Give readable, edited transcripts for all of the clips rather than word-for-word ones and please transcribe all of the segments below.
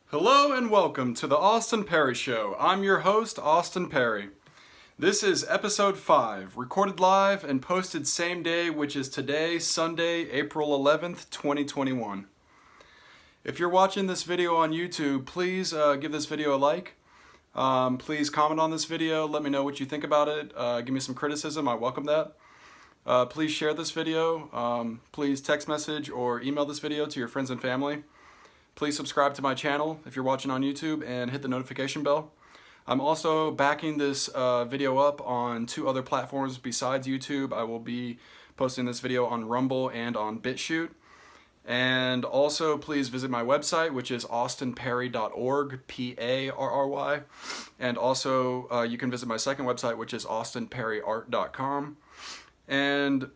Hello and welcome to the Austin Parry Show. I'm your host, Austin Parry. This is episode 5, recorded live and posted same day, which is today, Sunday, April 11th, 2021. If you're watching this video on YouTube, please give this video a like. Please comment on this video, let me know what you think about it. Give me some criticism, I welcome that. Please share this video. Please text message or email this video to your friends and family. Please subscribe to my channel if you're watching on YouTube and hit the notification bell. I'm also backing this video up on 2 other platforms besides YouTube. I will be posting this video on Rumble and on BitChute. And also please visit my website, which is austinparry.org, P-A-R-R-Y. And also you can visit my second website, which is austinparryart.com. And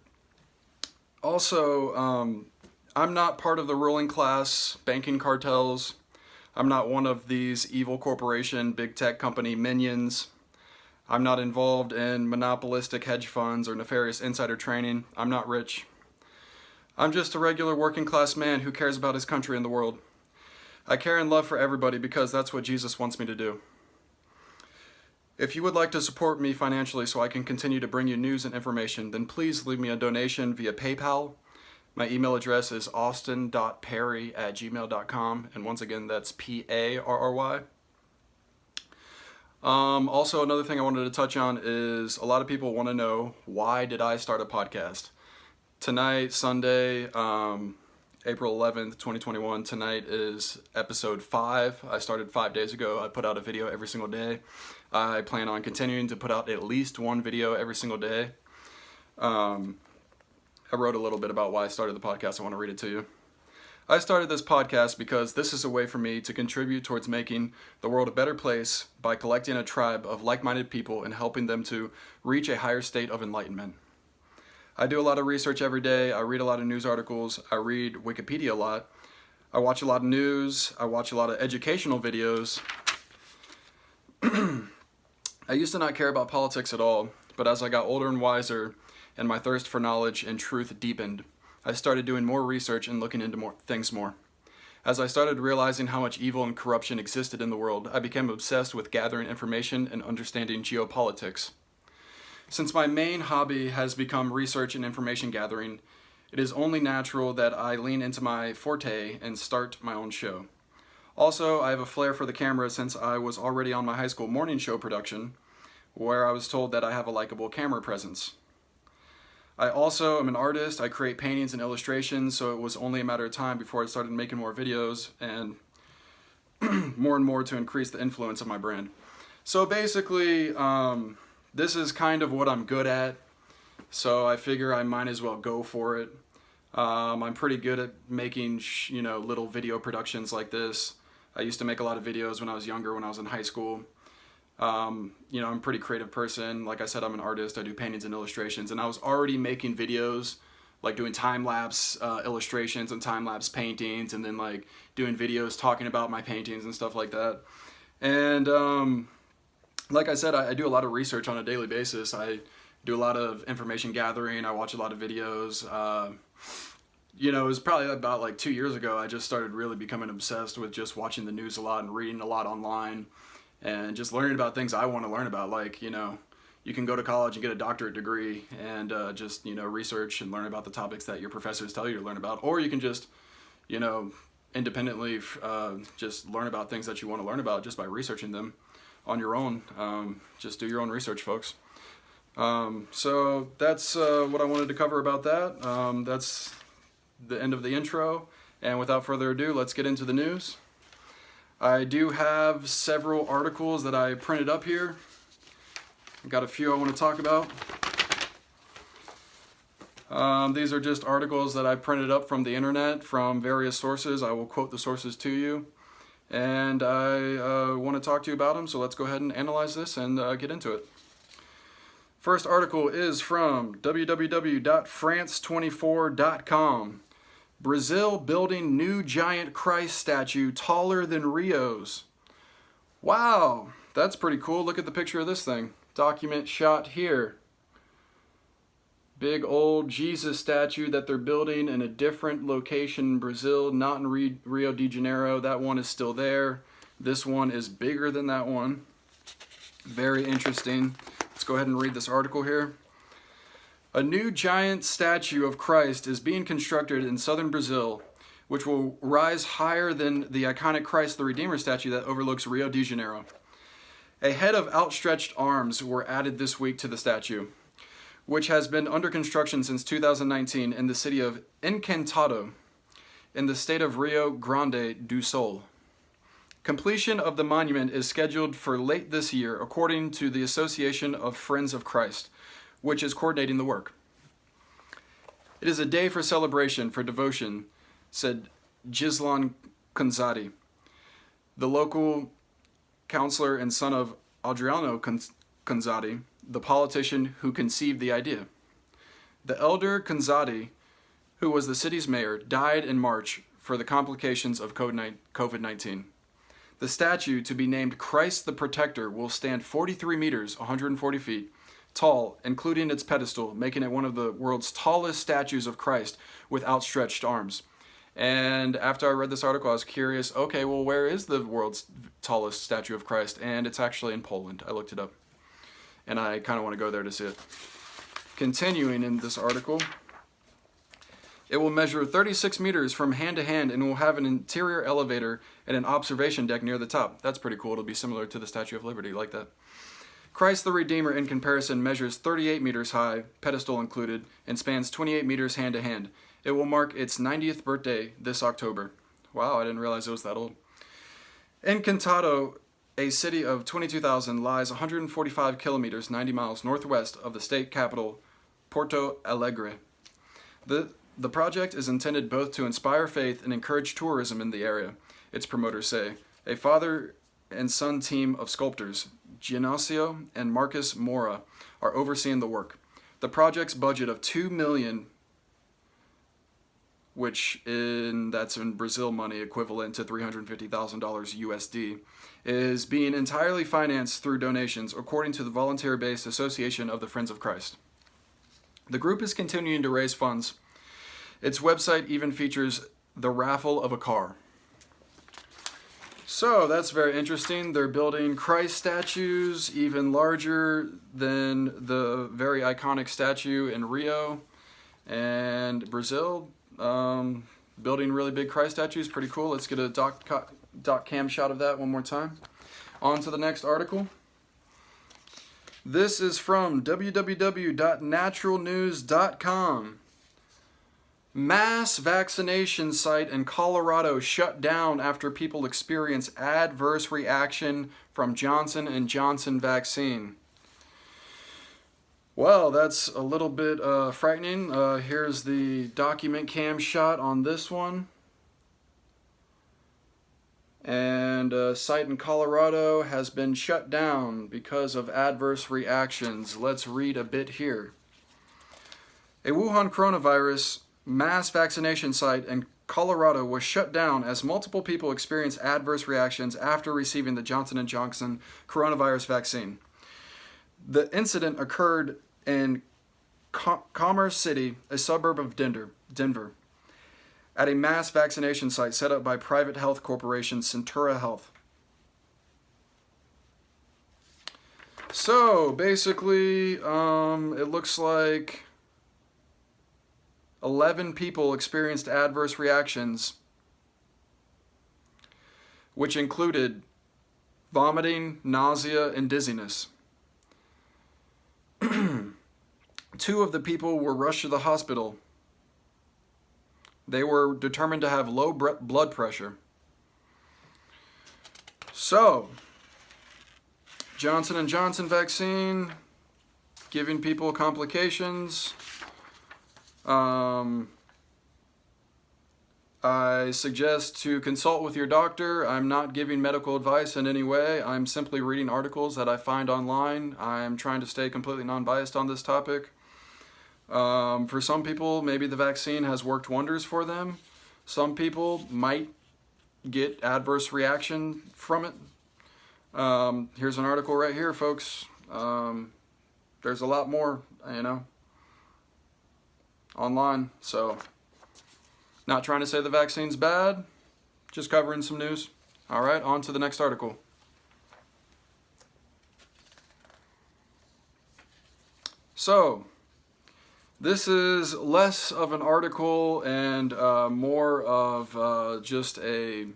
also, I'm not part of the ruling class, banking cartels. I'm not one of these evil corporation, big tech company minions. I'm not involved in monopolistic hedge funds or nefarious insider trading. I'm not rich. I'm just a regular working class man who cares about his country and the world. I care and love for everybody because that's what Jesus wants me to do. If you would like to support me financially so I can continue to bring you news and information, then please leave me a donation via PayPal. My email address is austin.parry@gmail.com, and once again, that's P-A-R-R-Y. Also, another thing I wanted to touch on is a lot of people want to know, why did I start a podcast? Tonight, Sunday, April 11th, 2021, tonight is episode 5. I started 5 days ago. I put out a video every single day. I plan on continuing to put out at least one video every single day. I wrote a little bit about why I started the podcast. I want to read it to you. I started this podcast because this is a way for me to contribute towards making the world a better place by collecting a tribe of like-minded people and helping them to reach a higher state of enlightenment. I do a lot of research every day. I read a lot of news articles. I read Wikipedia a lot. I watch a lot of news. I watch a lot of educational videos. I used to not care about politics at all, but as I got older and wiser, and my thirst for knowledge and truth deepened, I started doing more research and looking into more things more. As I started realizing how much evil and corruption existed in the world, I became obsessed with gathering information and understanding geopolitics. Since my main hobby has become research and information gathering, it is only natural that I lean into my forte and start my own show. Also, I have a flair for the camera since I was already on my high school morning show production, where I was told that I have a likable camera presence. I also am an artist. I create paintings and illustrations, so it was only a matter of time before I started making more videos and more to increase the influence of my brand. So basically, this is kind of what I'm good at, so I figure I might as well go for it. I'm pretty good at making, little video productions like this. I used to make a lot of videos when I was younger, when I was in high school. I'm a pretty creative person. Like I said, I'm an artist. I do paintings and illustrations, and I was already making videos, like doing time-lapse illustrations and time-lapse paintings, and then like doing videos talking about my paintings and stuff like that. And like I said, I do a lot of research on a daily basis. I do a lot of information gathering. I watch a lot of videos. It was probably about like 2 years ago I just started really becoming obsessed with just watching the news a lot and reading a lot online. And just learning about things I want to learn about, like, you can go to college and get a doctorate degree and just, research and learn about the topics that your professors tell you to learn about. Or you can just, independently just learn about things that you want to learn about just by researching them on your own. Just do your own research, folks. So that's what I wanted to cover about that. That's the end of the intro. And without further ado, let's get into the news. I do have several articles that I printed up here. I've got a few I want to talk about. These are just articles that I printed up from the internet from various sources. I will quote the sources to you. And I want to talk to you about them, so let's go ahead and analyze this and get into it. First article is from www.france24.com. Brazil building new giant Christ statue taller than Rio's. Wow, that's pretty cool. Look at the picture of this thing. Document shot here. Big old Jesus statue that they're building in a different location in Brazil, not in Rio de Janeiro. That one is still there. This one is bigger than that one. Very interesting. Let's go ahead and read this article here. A new giant statue of Christ is being constructed in southern Brazil, which will rise higher than the iconic Christ the Redeemer statue that overlooks Rio de Janeiro. A head of outstretched arms were added this week to the statue, which has been under construction since 2019 in the city of Encantado, in the state of Rio Grande do Sul. Completion of the monument is scheduled for late this year, according to the Association of Friends of Christ, which is coordinating the work. It is a day for celebration, for devotion, said Gislan Conzati, the local counselor and son of Adriano Conzati, the politician who conceived the idea. The elder Conzati, who was the city's mayor, died in March for the complications of COVID-19. The statue, to be named Christ the Protector, will stand 43 meters, 140 feet, tall, including its pedestal, making it one of the world's tallest statues of Christ with outstretched arms. And after I read this article, I was curious, okay, well, where is the world's tallest statue of Christ? And it's actually in Poland. I looked it up. And I kind of want to go there to see it. Continuing in this article, it will measure 36 meters from hand to hand and will have an interior elevator and an observation deck near the top. That's pretty cool. It'll be similar to the Statue of Liberty, like that. Christ the Redeemer, in comparison, measures 38 meters high, pedestal included, and spans 28 meters hand to hand. It will mark its 90th birthday this October. Wow, I didn't realize it was that old. Encantado, a city of 22,000, lies 145 kilometers, 90 miles northwest of the state capital, Porto Alegre. The project is intended both to inspire faith and encourage tourism in the area, its promoters say. A father and son team of sculptors, Giannacio and Marcus Mora, are overseeing the work. The project's budget of $2 million, that's in Brazil money equivalent to $350,000 USD, is being entirely financed through donations, according to the volunteer-based Association of the Friends of Christ. The group is continuing to raise funds. Its website even features the raffle of a car. So that's very interesting. They're building Christ statues even larger than the very iconic statue in Rio and Brazil. Building really big Christ statues, pretty cool. Let's get a doc cam shot of that one more time. On to the next article. This is from www.naturalnews.com. Mass vaccination site in Colorado shut down after people experience adverse reaction from Johnson & Johnson vaccine. Well, that's a little bit frightening. Here's the document cam shot on this one. And a site in Colorado has been shut down because of adverse reactions. Let's read a bit here. A Wuhan coronavirus mass vaccination site in Colorado was shut down as multiple people experienced adverse reactions after receiving the Johnson & Johnson coronavirus vaccine. The incident occurred in Commerce City, a suburb of Denver, at a mass vaccination site set up by private health corporation Centura Health. So basically, it looks like 11 people experienced adverse reactions, which included vomiting, nausea, and dizziness. 2 of the people were rushed to the hospital. They were determined to have low blood pressure. So, Johnson & Johnson vaccine, giving people complications. I suggest to consult with your doctor. I'm not giving medical advice in any way. I'm simply reading articles that I find online. I'm trying to stay completely non-biased on this topic. For some people, maybe the vaccine has worked wonders for them. Some people might get adverse reaction from it. Here's an article right here, folks. There's a lot more, online. So, not trying to say the vaccine's bad, just covering some news. All right, on to the next article. So, this is less of an article and more of just a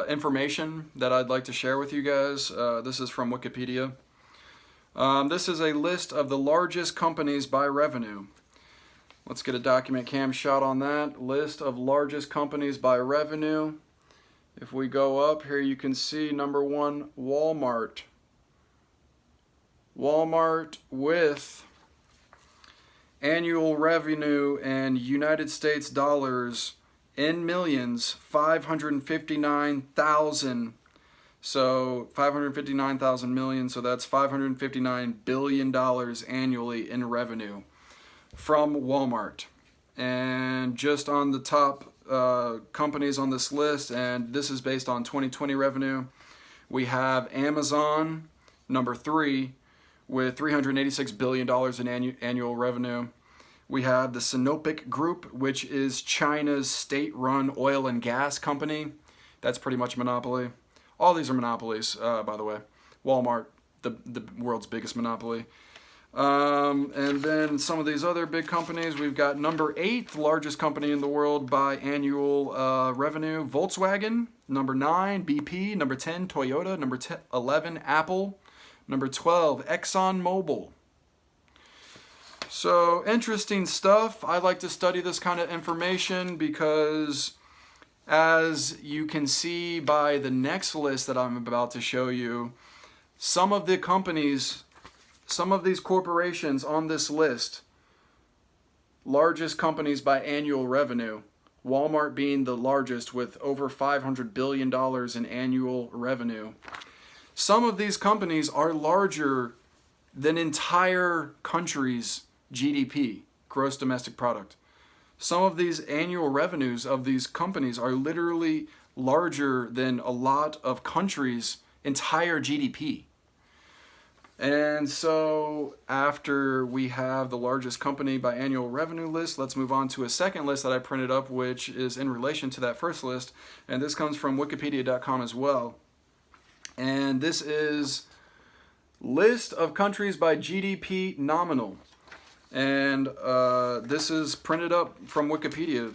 information that I'd like to share with you guys. This is from Wikipedia. This is a list of the largest companies by revenue. Let's get a document cam shot on that. List of largest companies by revenue. If we go up here, you can see number 1, Walmart. Walmart with annual revenue in United States dollars in millions, 559,000. So 559,000 million, so that's $559 billion annually in revenue from Walmart. And just on the top companies on this list, and this is based on 2020 revenue, we have Amazon, number 3, with $386 billion in annual revenue. We have the Sinopec Group, which is China's state-run oil and gas company. That's pretty much a monopoly. All these are monopolies, by the way. Walmart, the world's biggest monopoly. And then some of these other big companies, we've got number 8, largest company in the world by annual revenue, Volkswagen. Number 9, BP. Number 10, Toyota. Number 11, Apple. Number 12, ExxonMobil. So, interesting stuff. I like to study this kind of information because, as you can see by the next list that I'm about to show you, some of the companies, some of these corporations on this list, largest companies by annual revenue, Walmart being the largest with over $500 billion in annual revenue. Some of these companies are larger than entire countries' GDP, gross domestic product. Some of these annual revenues of these companies are literally larger than a lot of countries' entire GDP. And so after we have the largest company by annual revenue list, let's move on to a second list that I printed up, which is in relation to that first list. And this comes from wikipedia.com as well. And this is list of countries by GDP nominal. And this is printed up from Wikipedia.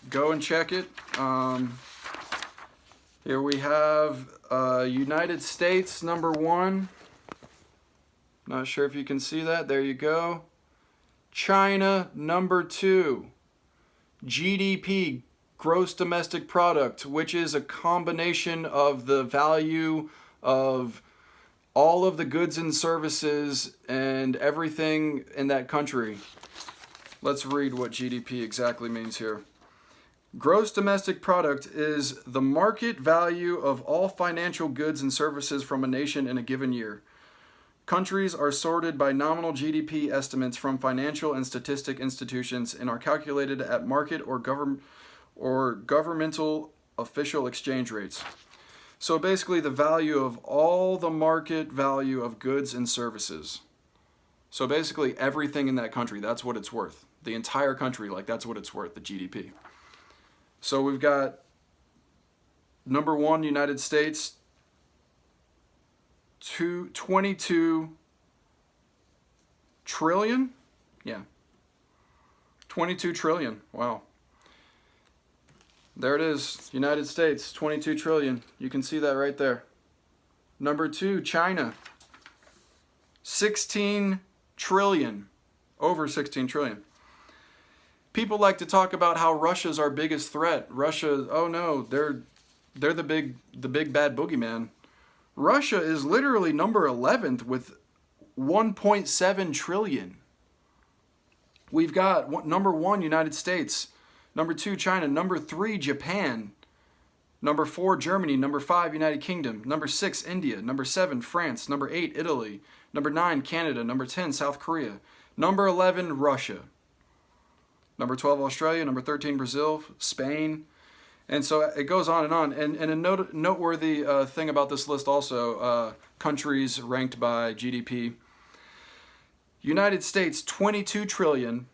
Go and check it. Here we have United States, number 1. Not sure if you can see that. There you go. China, number 2. GDP, gross domestic product, which is a combination of the value of all of the goods and services and everything in that country. Let's read what GDP exactly means here. Gross domestic product is the market value of all financial goods and services from a nation in a given year. Countries are sorted by nominal GDP estimates from financial and statistic institutions and are calculated at market or governmental official exchange rates. So basically the value of all the market value of goods and services. So basically everything in that country, that's what it's worth. The entire country, like that's what it's worth, the GDP. So we've got number 1, United States, 22 trillion? Yeah. 22 trillion. Wow. There it is. United States, 22 trillion. You can see that right there. Number 2, China. 16 trillion. Over 16 trillion. People like to talk about how Russia's our biggest threat. Russia, oh no, they're the big bad boogeyman. Russia is literally number 11th with 1.7 trillion. We've got number 1, United States. Number 2, China. Number 3, Japan. Number 4, Germany. Number 5, United Kingdom. Number 6, India. Number 7, France. Number 8, Italy. Number 9, Canada. Number 10, South Korea. Number 11, Russia. Number 12, Australia. Number 13, Brazil. Spain. And so it goes on and on. And a noteworthy thing about this list also, countries ranked by GDP. United States, 22 trillion.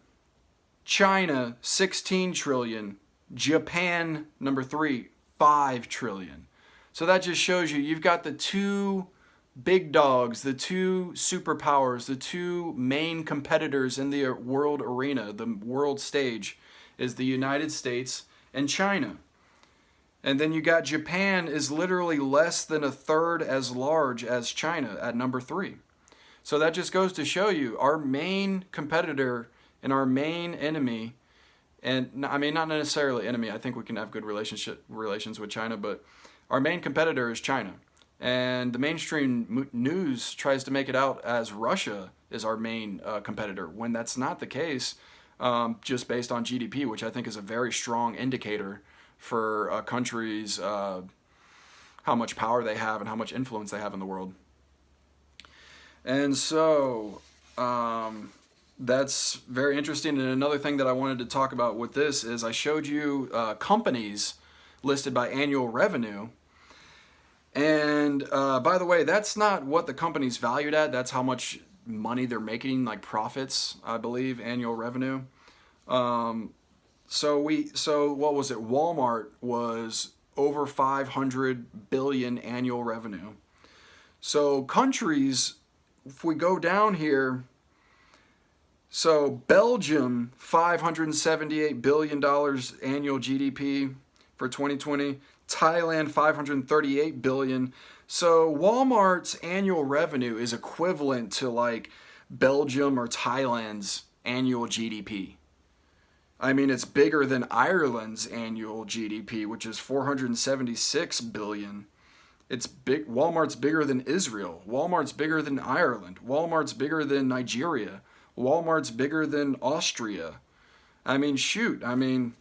China, 16 trillion. Japan, number 3, 5 trillion. So that just shows you've got the two big dogs, the two superpowers, the two main competitors in the world arena, the world stage, is the United States and China. And then you got Japan is literally less than a third as large as China at number 3. So that just goes to show you our main competitor and our main enemy, and I mean not necessarily enemy, I think we can have good relations with China, but our main competitor is China. And the mainstream news tries to make it out as Russia is our main competitor, when that's not the case, just based on GDP, which I think is a very strong indicator for countries, how much power they have and how much influence they have in the world. And so that's very interesting. And another thing that I wanted to talk about with this is I showed you companies listed by annual revenue. And by the way, that's not what the company's valued at. That's how much money they're making, like profits, I believe, annual revenue. So what was it? Walmart was over 500 billion annual revenue. So countries, if we go down here, so Belgium, $578 billion annual GDP for 2020. Thailand, $538 billion. So Walmart's annual revenue is equivalent to like Belgium or Thailand's annual GDP. I mean, it's bigger than Ireland's annual GDP, which is $476 billion. It's big. Walmart's bigger than Israel. Walmart's bigger than Ireland. Walmart's bigger than Nigeria. Walmart's bigger than Austria. I mean, shoot. I mean,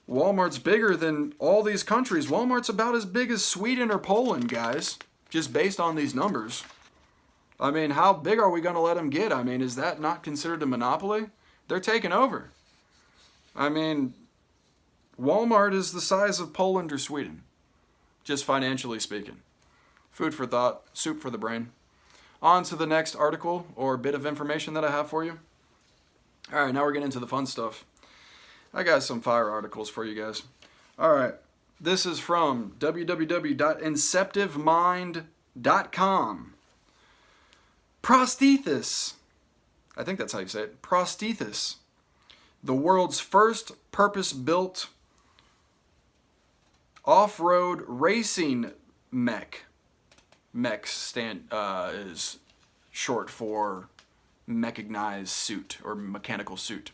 Walmart's bigger than all these countries. Walmart's about as big as Sweden or Poland, guys, just based on these numbers. I mean, how big are we going to let them get? I mean, is that not considered a monopoly? They're taking over. I mean, Walmart is the size of Poland or Sweden, just financially speaking. Food for thought, soup for the brain. On to the next article or bit of information that I have for you. All right, now we're getting into the fun stuff. I got some fire articles for you guys. All right, this is from www.inceptivemind.com. Prosthesis. I think that's how you say it. Prosthesis. The world's first purpose-built off-road racing mech. Mech is short for mechanized suit or mechanical suit.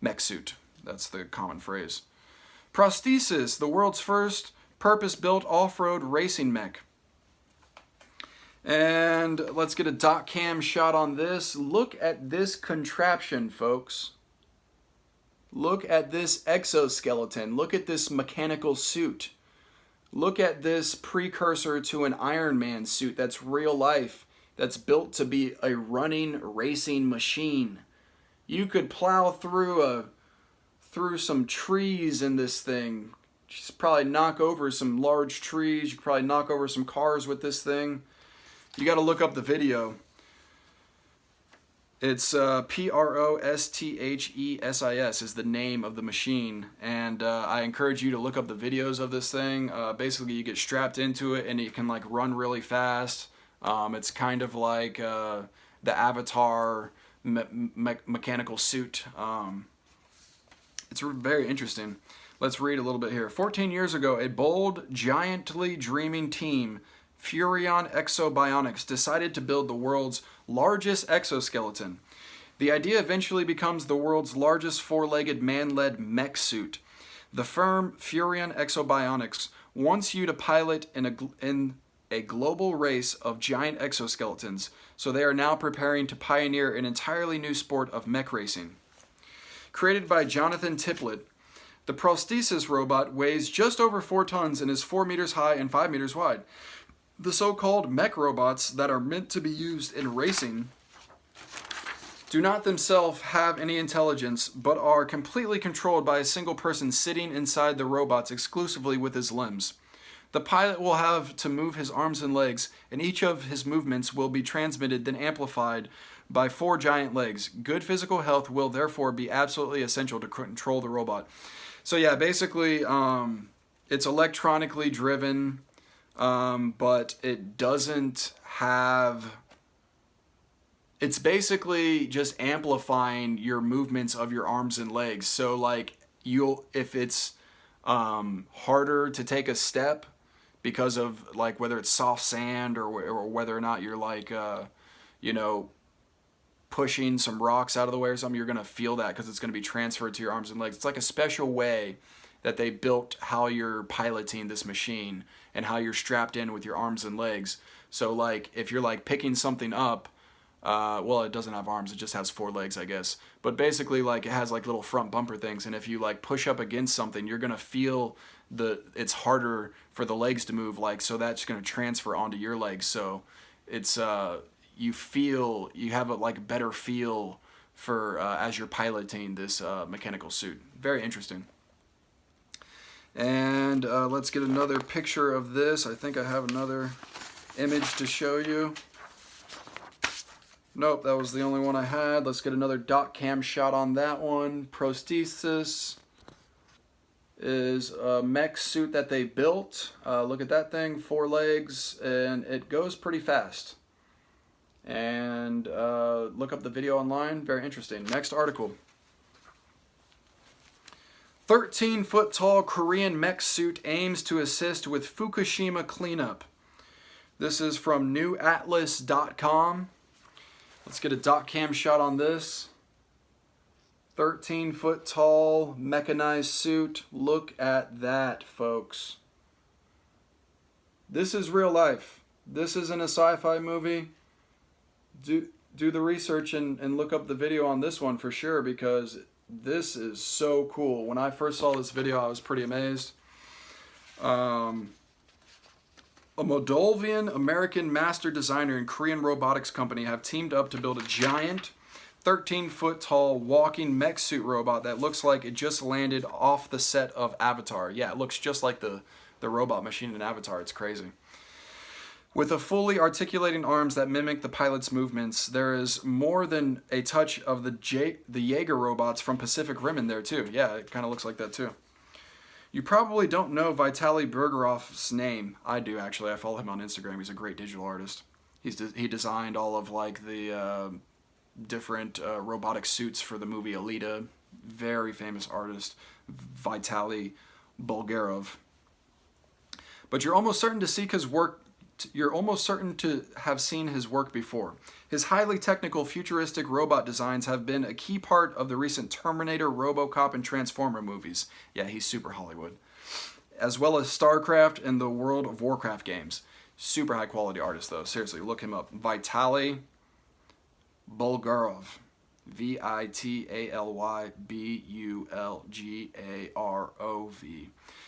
Mech suit. That's the common phrase. Prosthesis, the world's first purpose-built off-road racing mech. And let's get a dot cam shot on this. Look at this contraption, folks. Look at this exoskeleton. Look at this mechanical suit. Look at this precursor to an Iron Man suit that's real life, that's built to be a running racing machine. You could plow through some trees in this thing. Just probably knock over some large trees. You could probably knock over some cars with this thing. You got to look up the video. It's Prosthesis is the name of the machine, and I encourage you to look up the videos of this thing. Basically, you get strapped into it, and it can like run really fast. It's kind of like the Avatar mechanical suit. It's very interesting. Let's read a little bit here. 14 years ago, a bold, giantly dreaming team, Furion Exobionics, decided to build the world's largest exoskeleton. The idea eventually becomes the world's largest four-legged man-led mech suit. The firm Furion Exobionics wants you to pilot in a global race of giant exoskeletons, so they are now preparing to pioneer an entirely new sport of mech racing. Created by Jonathan Tiplett, the Prosthesis robot weighs just over 4 tons and is 4 meters high and 5 meters wide. The so-called mech robots that are meant to be used in racing do not themselves have any intelligence, but are completely controlled by a single person sitting inside the robots exclusively with his limbs. The pilot will have to move his arms and legs, and each of his movements will be transmitted, then amplified by 4 giant legs. Good physical health will therefore be absolutely essential to control the robot. So yeah, basically, it's electronically driven, but it doesn't have... It's basically just amplifying your movements of your arms and legs. So like, if it's harder to take a step because of like whether it's soft sand or whether or not you're like you know, pushing some rocks out of the way or something, you're gonna feel that because it's gonna be transferred to your arms and legs. It's like a special way that they built how you're piloting this machine and how you're strapped in with your arms and legs. So like if you're like picking something up, well, it doesn't have arms, it just has 4 legs, I guess. But basically, like, it has like little front bumper things, and if you like push up against something, you're gonna feel it's harder for the legs to move, like, so that's gonna transfer onto your legs. So it's you have a like better feel for as you're piloting this mechanical suit. Very interesting. And let's get another picture of this. I think I have another image to show you. Nope, that was the only one I had. Let's get another dot cam shot on that one. Prosthesis is a mech suit that they built. Look at that thing, 4 legs, and it goes pretty fast. And look up the video online, very interesting. Next article. 13-foot tall Korean mech suit aims to assist with Fukushima cleanup. This is from newatlas.com. Let's get a dot cam shot on this. 13-foot tall mechanized suit. Look at that, folks. This is real life. This isn't a sci-fi movie. Do the research and look up the video on this one for sure, because this is so cool. When I first saw this video, I was pretty amazed. A Moldovan American master designer and Korean robotics company have teamed up to build a giant 13-foot tall walking mech suit robot that looks like it just landed off the set of Avatar. Yeah, it looks just like the robot machine in Avatar. It's crazy. With a fully articulating arms that mimic the pilot's movements, there is more than a touch of the Jaeger robots from Pacific Rim in there too. Yeah, it kind of looks like that too. You probably don't know Vitaly Bergerov's name. I do, actually. I follow him on Instagram. He's a great digital artist. He designed all of like the different robotic suits for the movie Alita. Very famous artist, Vitaly Bulgarov. But you're almost certain to see his work. You're almost certain to have seen his work before. His highly technical, futuristic robot designs have been a key part of the recent Terminator, RoboCop, and Transformer movies. Yeah, he's super Hollywood. As well as StarCraft and the World of Warcraft games. Super high quality artist though. Seriously, look him up. Vitaly Bulgarov. VITALYBULGAROV.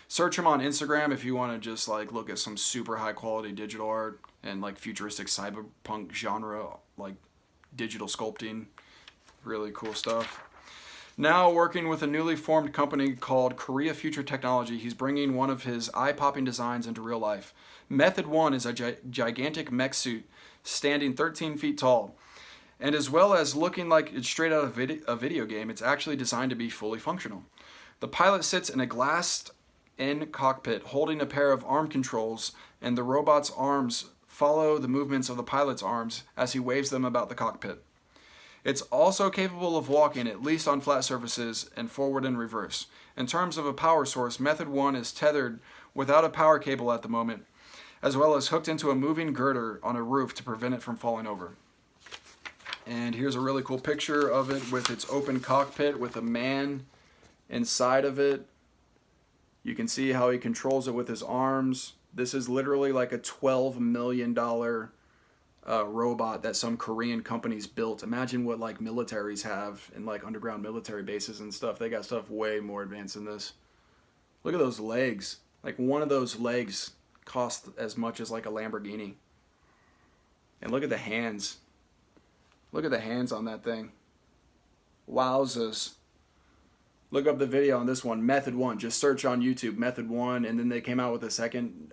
Search him on Instagram if you want to just like look at some super high quality digital art and like futuristic cyberpunk genre, like digital sculpting. Really cool stuff. Now working with a newly formed company called Korea Future Technology, he's bringing one of his eye-popping designs into real life. Method 1 is a gigantic mech suit standing 13 feet tall. And as well as looking like it's straight out of a video game, it's actually designed to be fully functional. The pilot sits in a glassed-in cockpit holding a pair of arm controls, and the robot's arms follow the movements of the pilot's arms as he waves them about the cockpit. It's also capable of walking, at least on flat surfaces, and forward and reverse. In terms of a power source, Method 1 is tethered without a power cable at the moment, as well as hooked into a moving girder on a roof to prevent it from falling over. And here's a really cool picture of it with its open cockpit with a man inside of it. You can see how he controls it with his arms. This is literally like a $12 million robot that some Korean companies built. Imagine what like militaries have in like underground military bases and stuff. They got stuff way more advanced than this. Look at those legs. Like one of those legs cost as much as like a Lamborghini. And look at the hands. Look at the hands on that thing. Wowzers. Look up the video on this one, Method 1. Just search on YouTube, Method 1, and then they came out with a second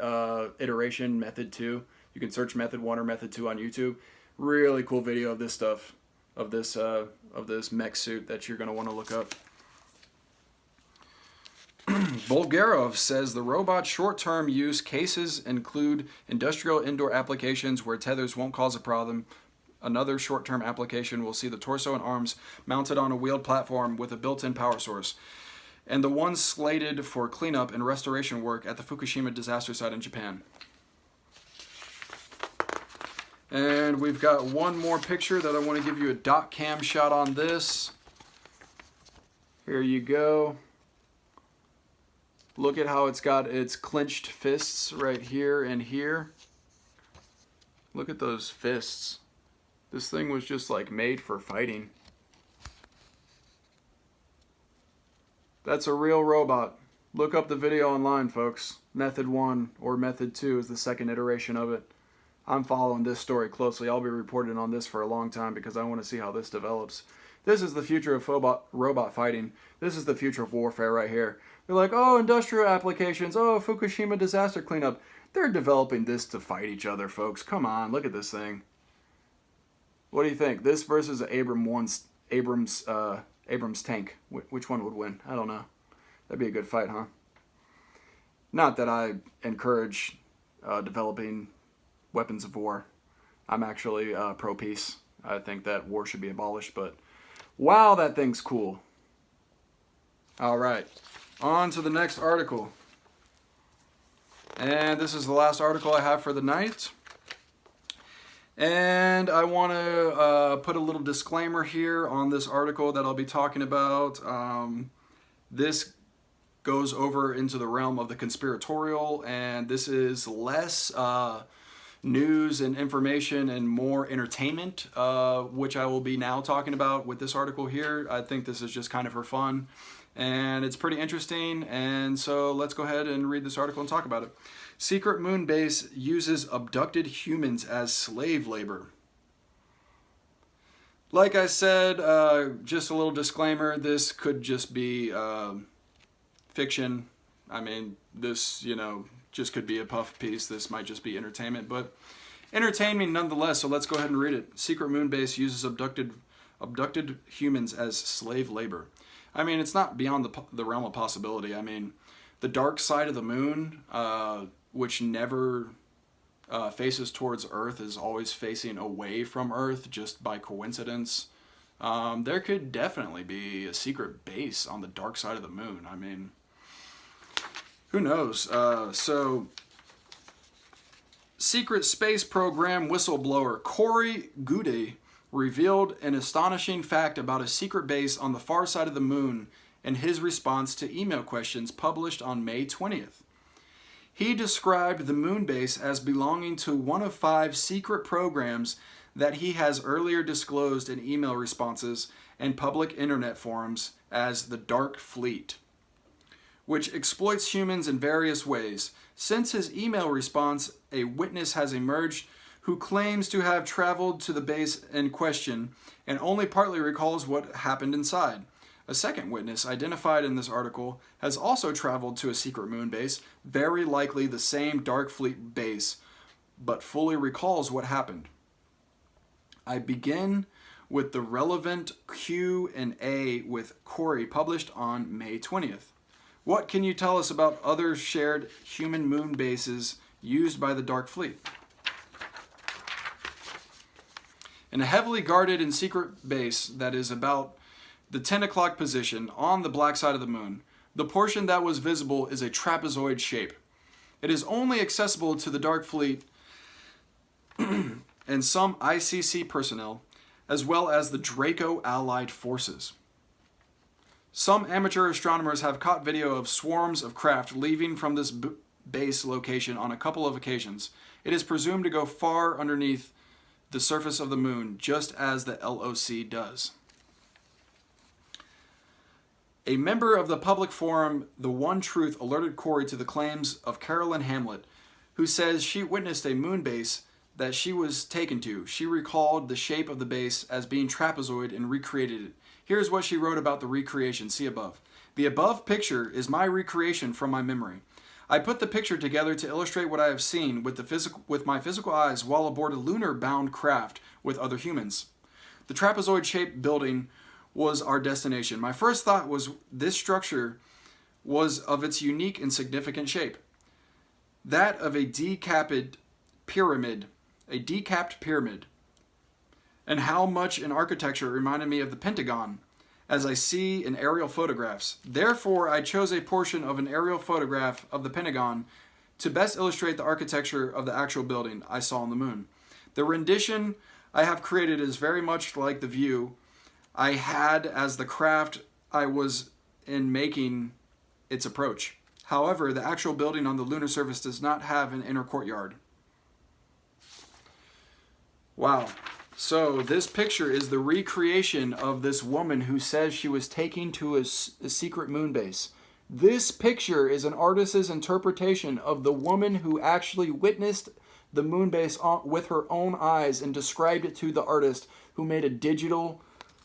iteration, Method 2. You can search Method 1 or Method 2 on YouTube. Really cool video of this stuff, of this mech suit that you're going to want to look up. Bulgarov says the robot's short-term use cases include industrial indoor applications where tethers won't cause a problem. Another short-term application will see the torso and arms mounted on a wheeled platform with a built-in power source. And the one slated for cleanup and restoration work at the Fukushima disaster site in Japan. And we've got one more picture that I want to give you a dot cam shot on this. Here you go. Look at how it's got its clenched fists right here and here. Look at those fists. This thing was just like made for fighting. That's a real robot. Look up the video online, folks. Method 1 or Method 2 is the second iteration of it. I'm following this story closely. I'll be reporting on this for a long time because I want to see how this develops. This is the future of robot fighting. This is the future of warfare right here. They're like, oh, industrial applications. Oh, Fukushima disaster cleanup. They're developing this to fight each other, folks. Come on, look at this thing. What do you think? This versus an Abrams tank. Which one would win? I don't know. That'd be a good fight, huh? Not that I encourage developing weapons of war. I'm actually pro-peace. I think that war should be abolished, but wow, that thing's cool. All right, on to the next article. And this is the last article I have for the night. And I want to put a little disclaimer here on this article that I'll be talking about. This goes over into the realm of the conspiratorial, and this is less news and information and more entertainment, which I will be now talking about with this article here. I think this is just kind of for fun, and it's pretty interesting, and so let's go ahead and read this article and talk about it. Secret moon base uses abducted humans as slave labor. Like I said, just a little disclaimer, this could just be fiction. I mean, this, just could be a puff piece. This might just be entertainment, but entertaining nonetheless, so let's go ahead and read it. Secret moon base uses abducted humans as slave labor. I mean, it's not beyond the realm of possibility. I mean, the dark side of the moon, which never faces towards Earth, is always facing away from Earth just by coincidence. There could definitely be a secret base on the dark side of the moon. I mean, who knows? So, secret space program whistleblower Corey Goody revealed an astonishing fact about a secret base on the far side of the moon in his response to email questions published on May 20th. He described the moon base as belonging to one of 5 secret programs that he has earlier disclosed in email responses and public internet forums as the Dark Fleet, which exploits humans in various ways. Since his email response, a witness has emerged who claims to have traveled to the base in question and only partly recalls what happened inside. A second witness, identified in this article, has also traveled to a secret moon base, very likely the same Dark Fleet base, but fully recalls what happened. I begin with the relevant Q&A with Corey, published on May 20th. What can you tell us about other shared human moon bases used by the Dark Fleet? In a heavily guarded and secret base that is about the 10 o'clock position on the black side of the moon, the portion that was visible is a trapezoid shape. It is only accessible to the Dark Fleet and some ICC personnel, as well as the Draco allied forces. Some amateur astronomers have caught video of swarms of craft leaving from this base location on a couple of occasions. It is presumed to go far underneath the surface of the moon, just as the LOC does. A member of the public forum, The One Truth, alerted Corey to the claims of Carolyn Hamlet, who says she witnessed a moon base that she was taken to. She recalled the shape of the base as being trapezoid and recreated it. Here's what she wrote about the recreation. See above. The above picture is my recreation from my memory. I put the picture together to illustrate what I have seen with my physical eyes while aboard a lunar-bound craft with other humans. The trapezoid-shaped building was our destination. My first thought was this structure was of its unique and significant shape. That of a decapped pyramid. And how much in architecture it reminded me of the Pentagon, as I see in aerial photographs. Therefore, I chose a portion of an aerial photograph of the Pentagon to best illustrate the architecture of the actual building I saw on the moon. The rendition I have created is very much like the view I had as the craft I was in making its approach. However, the actual building on the lunar surface does not have an inner courtyard. Wow. So this picture is the recreation of this woman who says she was taken to a secret moon base. This picture is an artist's interpretation of the woman who actually witnessed the moon base with her own eyes and described it to the artist, who made a digital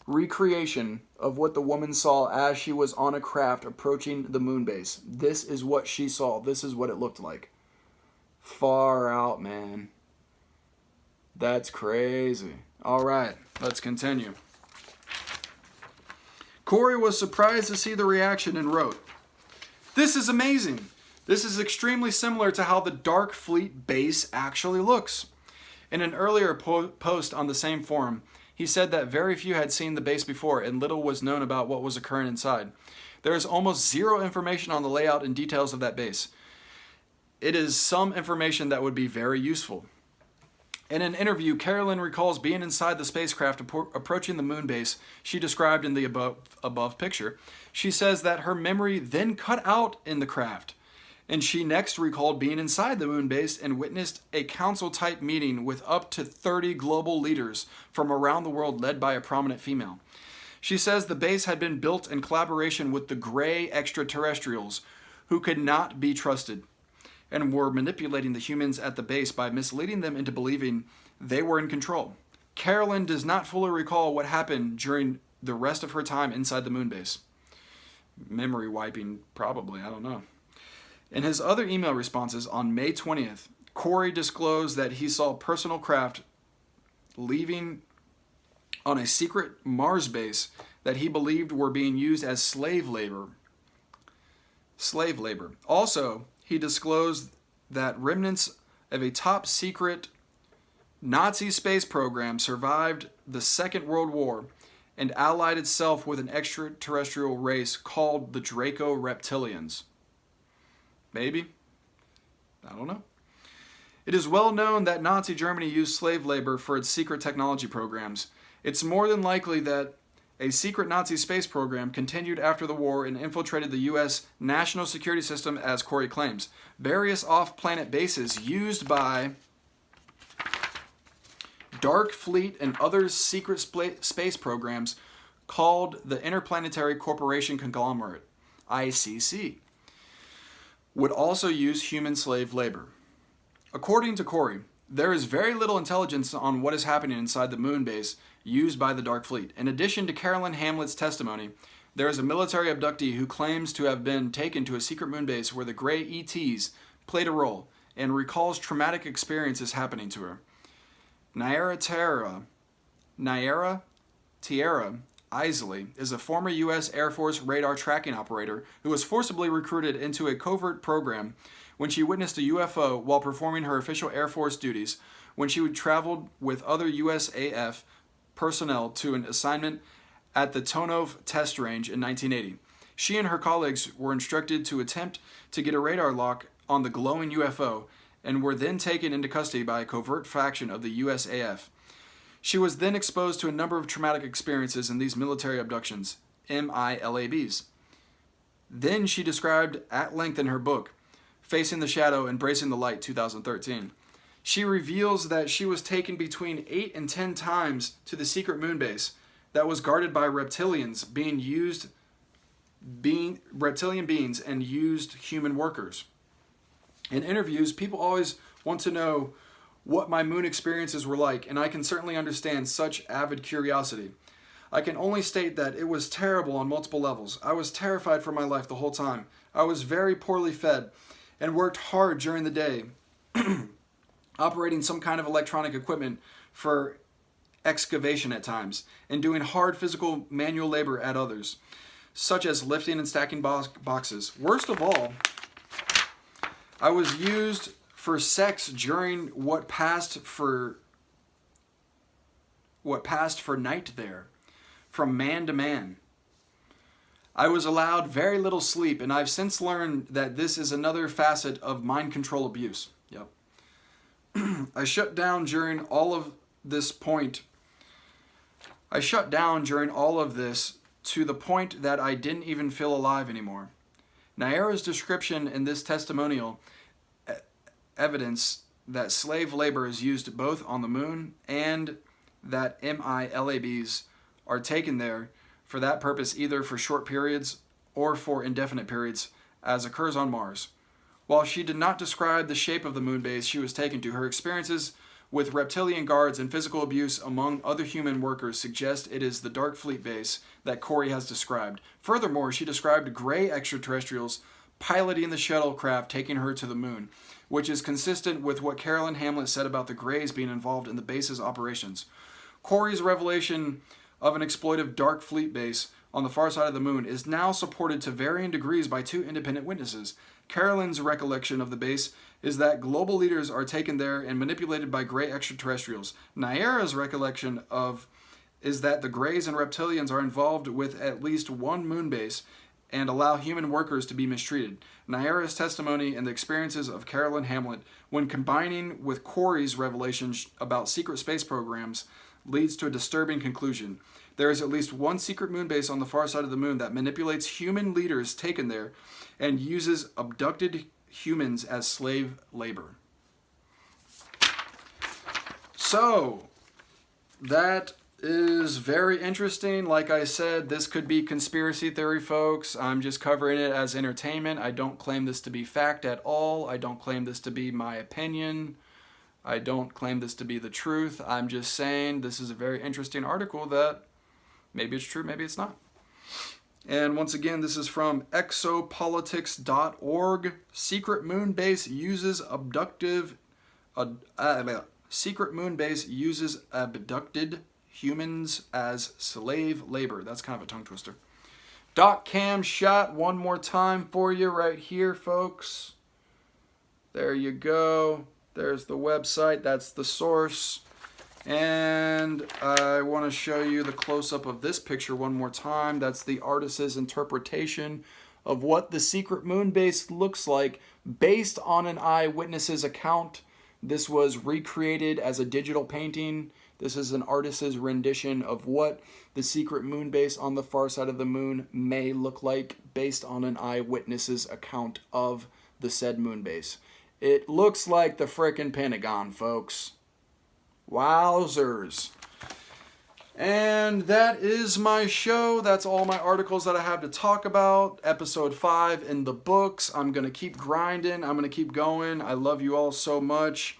recreation of what the woman saw as she was on a craft approaching the moon base. This is what she saw. This is what it looked like. Far out, man. That's crazy. All right, let's continue. Corey was surprised to see the reaction and wrote, "This is amazing. This is extremely similar to how the Dark Fleet base actually looks." In an earlier post on the same forum, he said that very few had seen the base before and little was known about what was occurring inside. There is almost zero information on the layout and details of that base. It is some information that would be very useful. In an interview, Carolyn recalls being inside the spacecraft approaching the moon base she described in the above picture. She says that her memory then cut out in the craft, and she next recalled being inside the moon base and witnessed a council-type meeting with up to 30 global leaders from around the world led by a prominent female. She says the base had been built in collaboration with the gray extraterrestrials who could not be trusted, and were manipulating the humans at the base by misleading them into believing they were in control. Carolyn does not fully recall what happened during the rest of her time inside the moon base. Memory wiping, probably, I don't know. In his other email responses on May 20th, Corey disclosed that he saw personal craft leaving on a secret Mars base that he believed were being used as slave labor. Also, he disclosed that remnants of a top secret Nazi space program survived the Second World War and allied itself with an extraterrestrial race called the Draco Reptilians. Maybe? I don't know. It is well known that Nazi Germany used slave labor for its secret technology programs. It's more than likely that a secret Nazi space program continued after the war and infiltrated the U.S. national security system, as Corey claims. Various off-planet bases used by Dark Fleet and other secret space programs called the Interplanetary Corporation Conglomerate, ICC, would also use human slave labor. According to Corey, there is very little intelligence on what is happening inside the moon base used by the Dark Fleet. In addition to Carolyn Hamlet's testimony, there is a military abductee who claims to have been taken to a secret moon base where the gray ETs played a role and recalls traumatic experiences happening to her. Naira Tierra Isley is a former U.S. Air Force radar tracking operator who was forcibly recruited into a covert program when she witnessed a UFO while performing her official Air Force duties when she traveled with other USAF personnel to an assignment at the Tonov test range in 1980. She and her colleagues were instructed to attempt to get a radar lock on the glowing UFO and were then taken into custody by a covert faction of the USAF. She was then exposed to a number of traumatic experiences in these military abductions, MILABs. Then she described at length in her book, Facing the Shadow, Embracing the Light, 2013. She reveals that she was taken between 8 and 10 times to the secret moon base that was guarded by reptilian beings and used human workers. In interviews, people always want to know what my moon experiences were like, and I can certainly understand such avid curiosity. I can only state that it was terrible on multiple levels. I was terrified for my life the whole time. I was very poorly fed and worked hard during the day, operating some kind of electronic equipment for excavation at times, and doing hard physical manual labor at others, such as lifting and stacking boxes. Worst of all, I was used for sex during what passed for night there, from man to man. I was allowed very little sleep, and I've since learned that this is another facet of mind control abuse. Yep. I shut down during all of this to the point that I didn't even feel alive anymore. Naira's description in this testimonial evidence that slave labor is used both on the moon and that MILABs are taken there for that purpose, either for short periods or for indefinite periods, as occurs on Mars. While she did not describe the shape of the moon base she was taken to, her experiences with reptilian guards and physical abuse among other human workers suggest it is the Dark Fleet base that Corey has described. Furthermore, she described gray extraterrestrials piloting the shuttlecraft taking her to the moon, which is consistent with what Carolyn Hamlet said about the Greys being involved in the base's operations. Corey's revelation of an exploitive Dark Fleet base on the far side of the moon is now supported to varying degrees by two independent witnesses. Carolyn's recollection of the base is that global leaders are taken there and manipulated by gray extraterrestrials. Naira's recollection is that the Greys and reptilians are involved with at least one moon base and allow human workers to be mistreated. Naira's testimony and the experiences of Carolyn Hamlet, when combining with Corey's revelations about secret space programs, leads to a disturbing conclusion. There is at least one secret moon base on the far side of the moon that manipulates human leaders taken there and uses abducted humans as slave labor. So, that is very interesting. Like I said, this could be conspiracy theory, folks. I'm just covering it as entertainment. I don't claim this to be fact at all. I don't claim this to be my opinion. I don't claim this to be the truth. I'm just saying this is a very interesting article that maybe it's true, maybe it's not. And once again, this is from exopolitics.org. Secret moon base uses abducted humans as slave labor. That's kind of a tongue twister. .cam shot one more time for you right here, folks. There you go. There's the website. That's the source. And I want to show you the close-up of this picture one more time. That's the artist's interpretation of what the secret moon base looks like based on an eyewitness's account. This was recreated as a digital painting. This is an artist's rendition of what the secret moon base on the far side of the moon may look like based on an eyewitness's account of the said moon base. It looks like the frickin' Pentagon, folks. Wowzers. And that is my show. That's all my articles that I have to talk about. Episode 5 in the books. I'm going to keep grinding. I'm going to keep going. I love you all so much.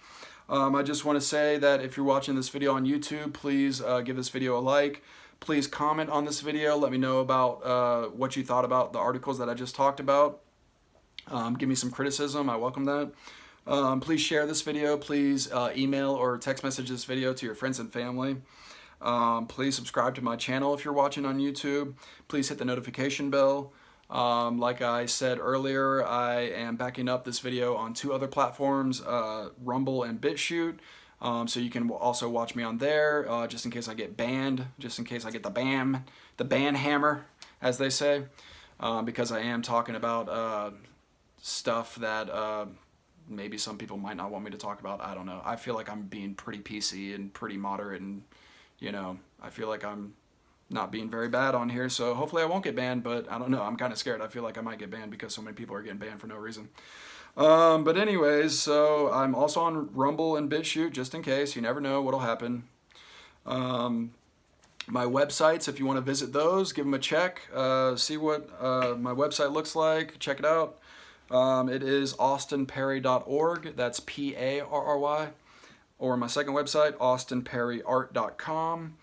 I just want to say that if you're watching this video on YouTube, please give this video a like. Please comment on this video. Let me know about what you thought about the articles that I just talked about. Give me some criticism. I welcome that. Please share this video. Please email or text message this video to your friends and family. Please subscribe to my channel if you're watching on YouTube. Please hit the notification bell. Like I said earlier, I am backing up this video on 2 other platforms, Rumble and BitChute. So you can also watch me on there, just in case I get banned, just in case I get the ban hammer, as they say, because I am talking about stuff that maybe some people might not want me to talk about. I don't know. I feel like I'm being pretty PC and pretty moderate, and you know, I feel like I'm not being very bad on here, so hopefully I won't get banned, but I don't know. I'm kind of scared. I feel like I might get banned because so many people are getting banned for no reason. But anyways, so I'm also on Rumble and BitChute, just in case. You never know what'll happen. My websites, if you want to visit those, give them a check. See what my website looks like. Check it out. It is austinparry.org. That's Parry. Or my second website, austinparryart.com.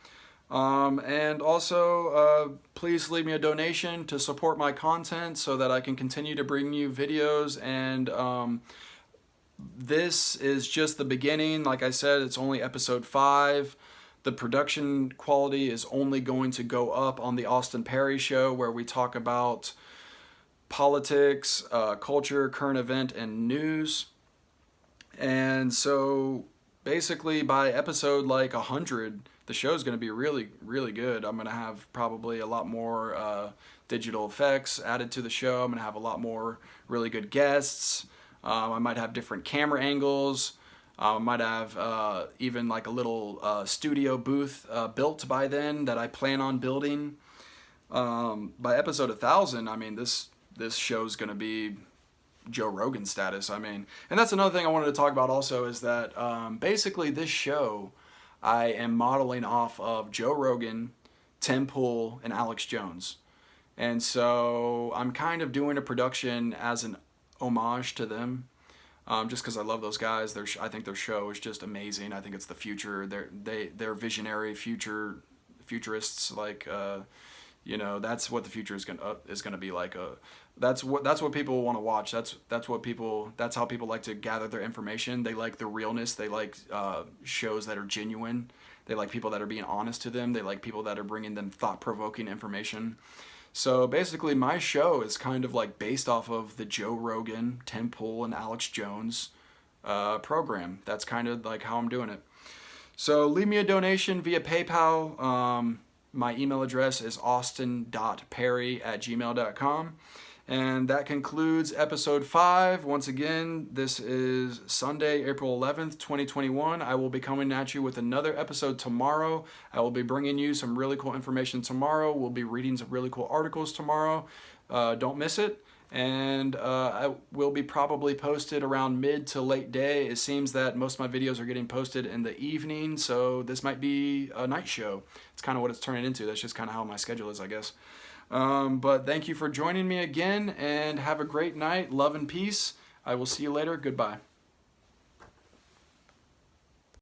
And also, please leave me a donation to support my content so that I can continue to bring you videos. And this is just the beginning. Like I said, it's only episode 5. The production quality is only going to go up on the Austin Parry Show, where we talk about politics, culture, current event, and news. And so basically by episode like 100, the show's going to be really, really good. I'm going to have probably a lot more digital effects added to the show. I'm going to have a lot more really good guests. I might have different camera angles. I might have even like a little studio booth built by then that I plan on building. By episode 1000, I mean, this show's going to be Joe Rogan status. I mean, and that's another thing I wanted to talk about also is that basically this show I am modeling off of Joe Rogan, Tim Pool, and Alex Jones. And so I'm kind of doing a production as an homage to them, just because I love those guys. I think their show is just amazing. I think it's the future. They're visionary futurists. Like that's what the future is gonna be like. That's what people want to watch. That's how people like to gather their information. They like the realness. They like shows that are genuine. They like people that are being honest to them. They like people that are bringing them thought-provoking information. So basically my show is kind of like based off of the Joe Rogan, Tim Pool, and Alex Jones program. That's kind of like how I'm doing it. So leave me a donation via PayPal. My email address is austin.perry@gmail.com. And that concludes episode 5. Once again, this is Sunday, April 11th, 2021. I will be coming at you with another episode tomorrow. I will be bringing you some really cool information tomorrow. We'll be reading some really cool articles tomorrow. Don't miss it. And I will be probably posted around mid to late day. It seems that most of my videos are getting posted in the evening, so this might be a night show. It's kind of what it's turning into. That's just kind of how my schedule is, I guess. But thank you for joining me again, and have a great night. Love and peace. I will see you later. Goodbye.